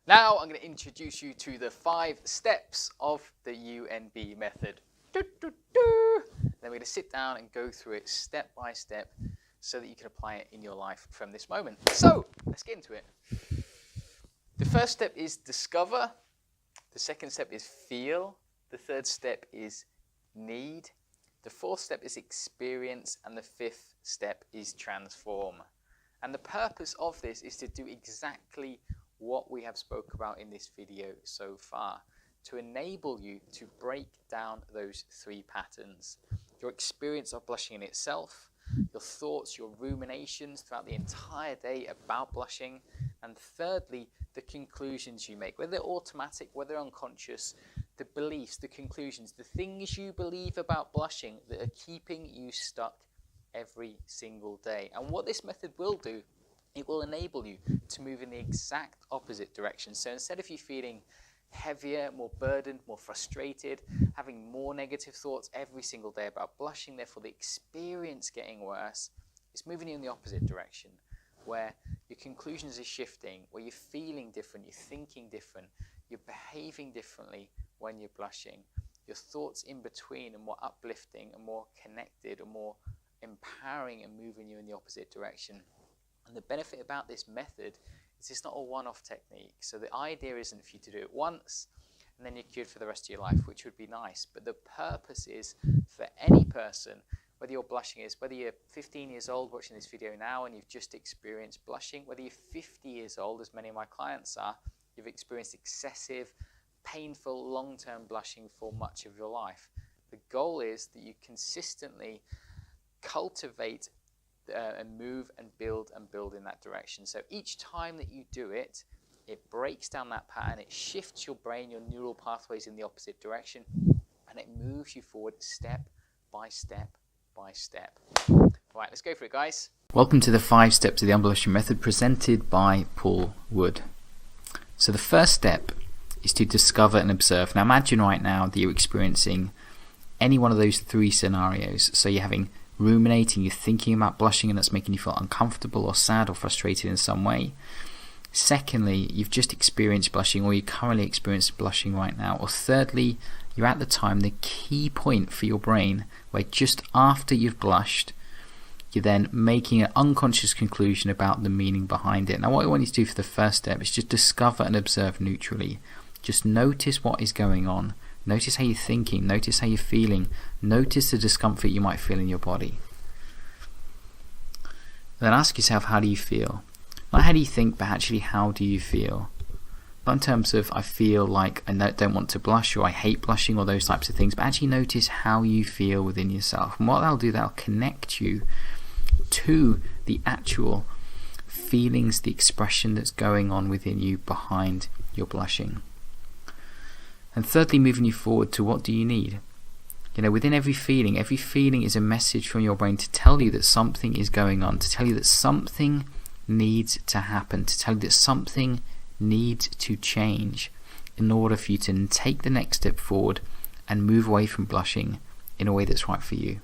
Now I'm going to introduce you to the 5 steps of the UNB method. Then we're going to sit down and go through it step by step so that you can apply it in your life from this moment. So let's get into it. The first step is discover. The second step is feel. The third step is need. The fourth step is experience. And the fifth step is transform. And the purpose of this is to do exactly what we have spoke about in this video so far, to enable you to break down those 3 patterns. Your experience of blushing in itself, your thoughts, your ruminations throughout the entire day about blushing, and thirdly, the conclusions you make, whether they're automatic, whether they're unconscious, the beliefs, the conclusions, the things you believe about blushing that are keeping you stuck every single day. And what this method will do, it will enable you to move in the exact opposite direction. So instead of you feeling heavier, more burdened, more frustrated, having more negative thoughts every single day about blushing, therefore the experience getting worse, it's moving you in the opposite direction, where your conclusions are shifting, where you're feeling different, you're thinking different, you're behaving differently when you're blushing. Your thoughts in between are more uplifting and more connected and more empowering and moving you in the opposite direction. And the benefit about this method is it's not a one-off technique. So the idea isn't for you to do it once and then you're cured for the rest of your life, which would be nice. But the purpose is for any person, whether you're blushing is, whether you're 15 years old watching this video now and you've just experienced blushing, whether you're 50 years old, as many of my clients are, you've experienced excessive, painful, long-term blushing for much of your life. The goal is that you consistently cultivate and move and build in that direction. So each time that you do it, it breaks down that pattern, it shifts your brain, your neural pathways in the opposite direction, and it moves you forward step by step by step. Right, let's go for it, guys. Welcome to the 5 steps of the Embellishing method presented by Paul Wood. So the first step is to discover and observe. Now imagine right now that you're experiencing any one of those 3 scenarios. So you're having ruminating, you're thinking about blushing and that's making you feel uncomfortable or sad or frustrated in some way. Secondly, you've just experienced blushing or you currently experience blushing right now. Or thirdly, you're at the time, the key point for your brain where just after you've blushed, you're then making an unconscious conclusion about the meaning behind it. Now what I want you to do for the first step is just discover and observe neutrally. Just notice what is going on. Notice how you're thinking, notice how you're feeling, notice the discomfort you might feel in your body. Then ask yourself, how do you feel? Not how do you think, but actually how do you feel? Not in terms of I feel like I don't want to blush or I hate blushing or those types of things, but actually notice how you feel within yourself. And what that'll do, that'll connect you to the actual feelings, the expression that's going on within you behind your blushing. And thirdly, moving you forward to what do you need? You know, within every feeling is a message from your brain to tell you that something is going on, to tell you that something needs to happen, to tell you that something needs to change in order for you to take the next step forward and move away from blushing in a way that's right for you.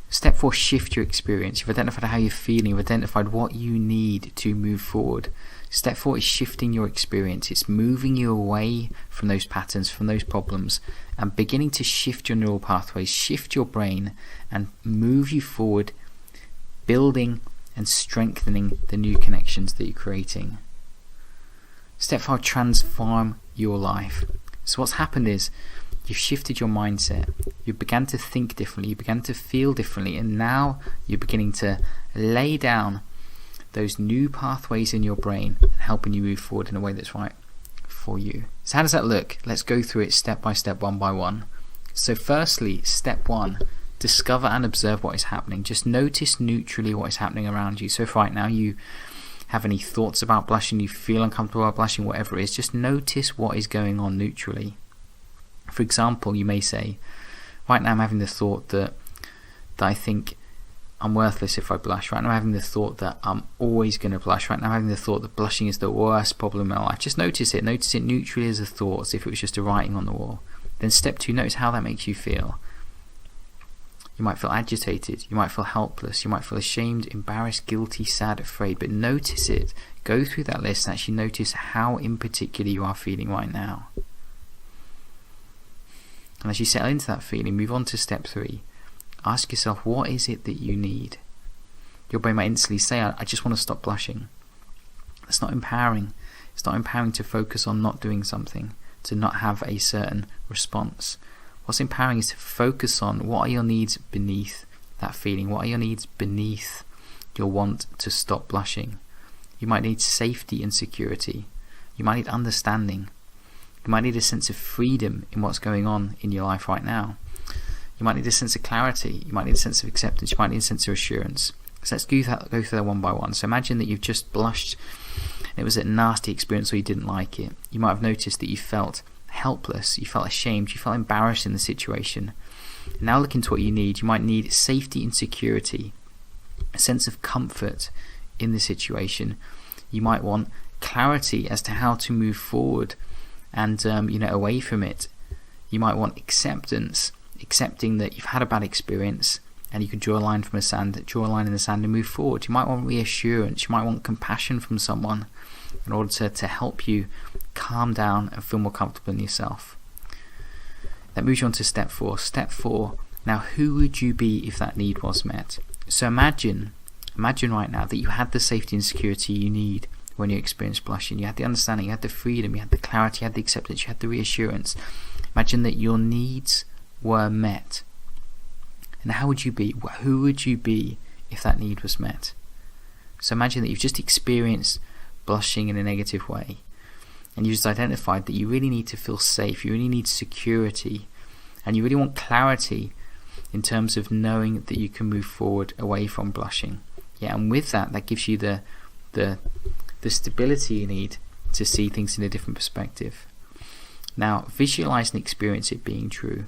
Step 4, shift your experience. You've identified how you're feeling, you've identified what you need to move forward. Step 4 is shifting your experience. It's moving you away from those patterns, from those problems, and beginning to shift your neural pathways, shift your brain, and move you forward, building and strengthening the new connections that you're creating. Step 5, transform your life. So what's happened is you've shifted your mindset. You began to think differently, you began to feel differently, and now you're beginning to lay down those new pathways in your brain and helping you move forward in a way that's right for you. So how does that look? Let's go through it step by step, one by one. So firstly, step 1, discover and observe what is happening. Just notice neutrally what is happening around you. So if right now you have any thoughts about blushing, you feel uncomfortable about blushing, whatever it is, just notice what is going on neutrally. For example, you may say, right now I'm having the thought that I think I'm worthless if I blush. Right now I'm having the thought that I'm always going to blush. Right now I'm having the thought that blushing is the worst problem in my life. Just notice it neutrally as a thought, as if it was just a writing on the wall. Then step 2, notice how that makes you feel. You might feel agitated, you might feel helpless, you might feel ashamed, embarrassed, guilty, sad, afraid, but notice it. Go through that list and actually notice how in particular you are feeling right now. And as you settle into that feeling, move on to step 3. Ask yourself, what is it that you need? Your brain might instantly say, I just want to stop blushing. That's not empowering. It's not empowering to focus on not doing something, to not have a certain response. What's empowering is to focus on what are your needs beneath that feeling. What are your needs beneath your want to stop blushing? You might need safety and security. You might need understanding. You might need a sense of freedom in what's going on in your life right now. You might need a sense of clarity. You might need a sense of acceptance. You might need a sense of assurance. So let's go through that one by one. So imagine that you've just blushed and it was a nasty experience or you didn't like it. You might have noticed that you felt helpless, you felt ashamed, you felt embarrassed in the situation. Now look into what you need. You might need safety and security, a sense of comfort in the situation. You might want clarity as to how to move forward and away from it. You might want acceptance, accepting that you've had a bad experience and you can draw a line in the sand and move forward. You might want reassurance. You might want compassion from someone in order to help you calm down and feel more comfortable in yourself. That moves you on to step 4. Step 4, now who would you be if that need was met? So imagine right now that you had the safety and security you need when you experience blushing. You had the understanding, you had the freedom, you had the clarity, you had the acceptance, you had the reassurance. Imagine that your needs were met. And how would you be? Who would you be if that need was met? So imagine that you've just experienced blushing in a negative way, and you just identified that you really need to feel safe, you really need security, and you really want clarity in terms of knowing that you can move forward away from blushing. And with that gives you the stability you need to see things in a different perspective. Now visualize and experience it being true.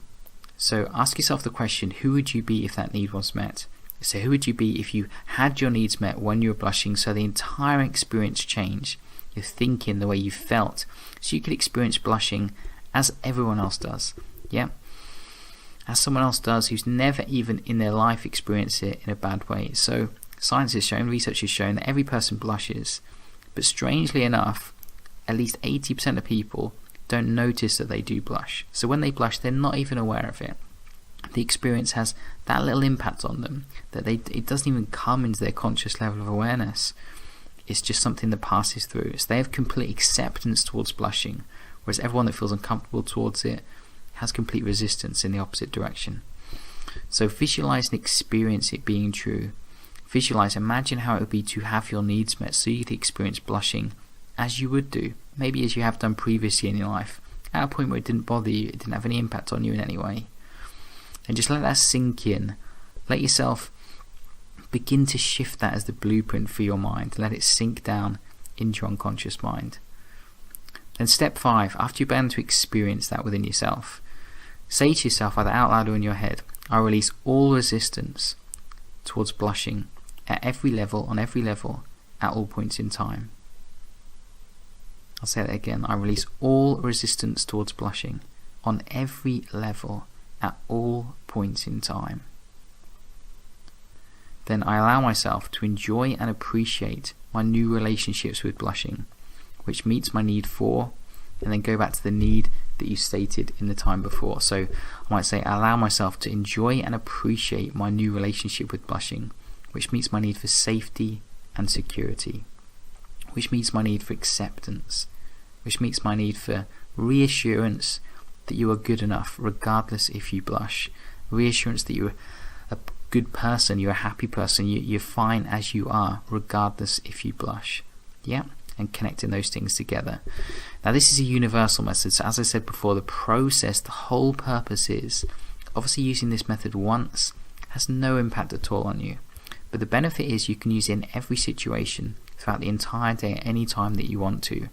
So ask yourself the question, who would you be if that need was met? So who would you be if you had your needs met when you were blushing, so the entire experience changed, your thinking, the way you felt, so you could experience blushing as everyone else does. As someone else does who's never even in their life experienced it in a bad way. So science has shown, research has shown that every person blushes, but strangely enough, at least 80% of people don't notice that they do blush. So when they blush, they're not even aware of it. The experience has that little impact on them that it doesn't even come into their conscious level of awareness. It's just something that passes through. So they have complete acceptance towards blushing, whereas everyone that feels uncomfortable towards it has complete resistance in the opposite direction. So visualize and experience it being true. Imagine how it would be to have your needs met, so you could experience blushing as you would do, maybe as you have done previously in your life, at a point where it didn't bother you, it didn't have any impact on you in any way. And just let that sink in. Let yourself begin to shift that as the blueprint for your mind. Let it sink down into your unconscious mind. Then step 5, after you've begun to experience that within yourself, say to yourself, either out loud or in your head, I release all resistance towards blushing at every level, on every level, at all points in time. I'll say that again. I release all resistance towards blushing on every level, at all points in time. Then I allow myself to enjoy and appreciate my new relationships with blushing, which meets my need for, and then go back to the need that you stated in the time before. So I might say, I allow myself to enjoy and appreciate my new relationship with blushing, which meets my need for safety and security, which meets my need for acceptance, which meets my need for reassurance that you are good enough regardless if you blush, reassurance that you're a good person, you're a happy person, you're fine as you are regardless if you blush. And connecting those things together. Now this is a universal method, so as I said before, the process, the whole purpose is, obviously using this method once has no impact at all on you, but the benefit is you can use it in every situation throughout the entire day at any time that you want to,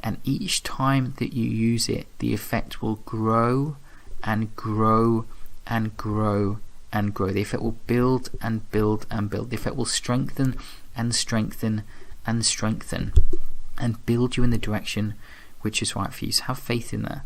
and each time that you use it, the effect will grow and grow and grow and grow. The effect will build and build and build. The effect will strengthen and strengthen and strengthen and build you in the direction which is right for you. So have faith in that.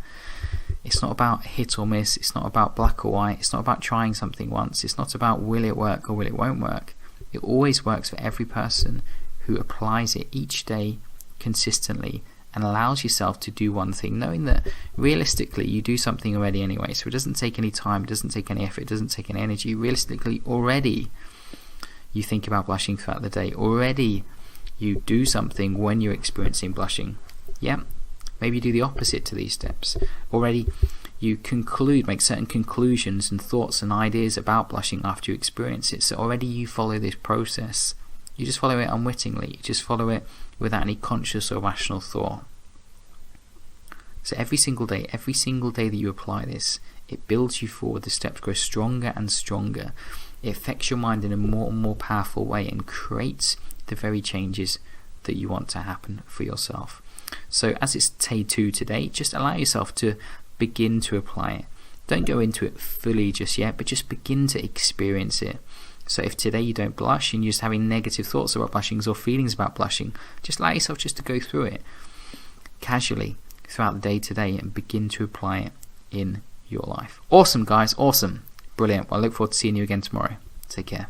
It's not about hit or miss. It's not about black or white. It's not about trying something once. It's not about will it work or will it won't work. It always works for every person who applies it each day consistently and allows yourself to do one thing, knowing that realistically you do something already anyway. So it doesn't take any time, it doesn't take any effort, it doesn't take any energy. Realistically, already you think about blushing throughout the day. Already you do something when you're experiencing blushing. Yeah, maybe you do the opposite to these steps. Already you make certain conclusions and thoughts and ideas about blushing after you experience it. So already you follow this process. You just follow it unwittingly. You just follow it without any conscious or rational thought. So every single day that you apply this, it builds you forward. The steps grow stronger and stronger. It affects your mind in a more and more powerful way and creates the very changes that you want to happen for yourself. So as it's day 2 today, just allow yourself to begin to apply it. Don't go into it fully just yet, but just begin to experience it. So if today you don't blush and you're just having negative thoughts about blushing or feelings about blushing, just allow yourself just to go through it casually throughout the day today and begin to apply it in your life. Awesome, guys. Awesome. Brilliant. Well, I look forward to seeing you again tomorrow. Take care.